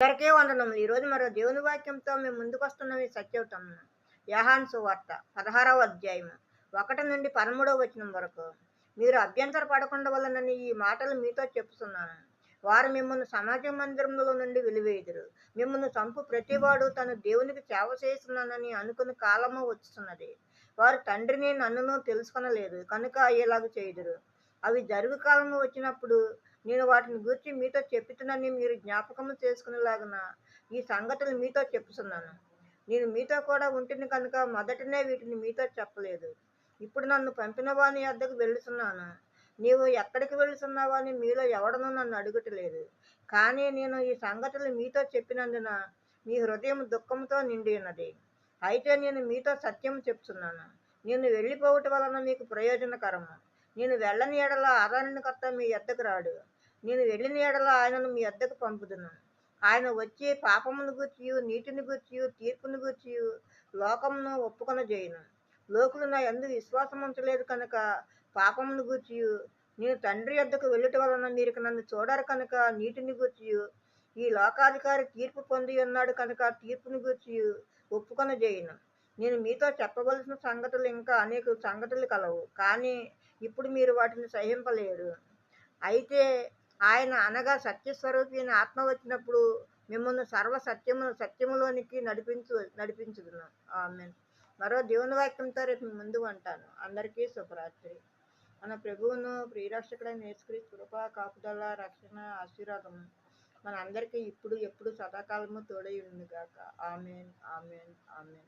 అందరికీ వందనములు. ఈరోజు మరో దేవుని వాక్యంతో మేము ముందుకొస్తున్నాం. ఈ సత్యవతం యోహాను సువార్త 16వ అధ్యాయము 1-13వ వచనం వరకు. మీరు అభ్యంతర పడకుండా వలనని ఈ మాటలు మీతో చెప్పుచున్నాను. వారు మిమ్మల్ని సమాజ మందిరములో నుండి వెలివేయుదురు. మిమ్మల్ని చంపు ప్రతివాడు తను దేవునికి సేవ చేస్తున్నానని అనుకుని కాలము వచ్చుచున్నది. వారు తండ్రిని నన్నును తెలుసుకొనలేదు కనుక ఇలాగ చేయుదురు. అవి జరుగు కాలము వచ్చినప్పుడు నేను వాటిని గూర్చి మీతో చెప్పుచునని మీరు జ్ఞాపకము చేసుకునేలాగున ఈ సంగతులు మీతో చెప్పుచున్నాను. నేను మీతో కూడా ఉంటిని కనుక మొదటనే వీటిని మీతో చెప్పలేదు. ఇప్పుడు నన్ను పంపిన వాని యొద్దకు వెళుతున్నాను. నీవు ఎక్కడికి వెళుతున్నావు అని మీలో ఎవడనూ నన్ను అడుగుటలేదు. కానీ నేను ఈ సంగతులు మీతో చెప్పినందున మీ హృదయం దుఃఖంతో నిండి ఉన్నది. అయితే నేను మీతో సత్యం చెప్తున్నాను. నేను వెళ్ళిపోవటం వలన మీకు ప్రయోజనకరము. నేను వెళ్ళని ఎడల ఆదరణకర్త మీ యొద్దకు రాడు. నేను వెళ్ళిన ఎడల ఆయనను మీ యొద్దకు పంపుదును. ఆయన వచ్చి పాపమును గూర్చియు నీతిని గూర్చియు తీర్పును గూర్చియు లోకమును ఒప్పుకొనజేయును. లోకులు నా యందు విశ్వాసం ఉంచలేదు కనుక పాపమును గూర్చియు నేను తండ్రి యొద్దకు వెళ్ళుట వలన మీరు నన్ను చూడరు కనుక నీతిని గూర్చియు ఈ లోకాధికారి తీర్పు పొంది ఉన్నాడు కనుక తీర్పును గూర్చియు ఒప్పుకొనజేయును. నేను మీతో చెప్పవలసిన సంగతులు ఇంకా అనేక సంగతులు కలవు, కానీ ఇప్పుడు మీరు వాటిని సహింపలేరు. అయితే ఆయన అనగా సత్యస్వరూపి అయిన ఆత్మ వచ్చినప్పుడు మిమ్మల్ని సత్యములోనికి నడిపించుదును. ఆమేన్. మరో దేవుని వాక్యంతో రేపు మీ ముందు ఉంటాను. అందరికీ శుభరాత్రి. మన ప్రభువును ప్రియరక్షకుడైన యేసుక్రీస్తు కృప, కాపుదల, రక్షణ, ఆశీర్వాదము మన అందరికీ ఇప్పుడు ఎప్పుడు సదాకాలము తోడై ఉండుగాక. ఆమేన్, ఆమేన్, ఆమేన్.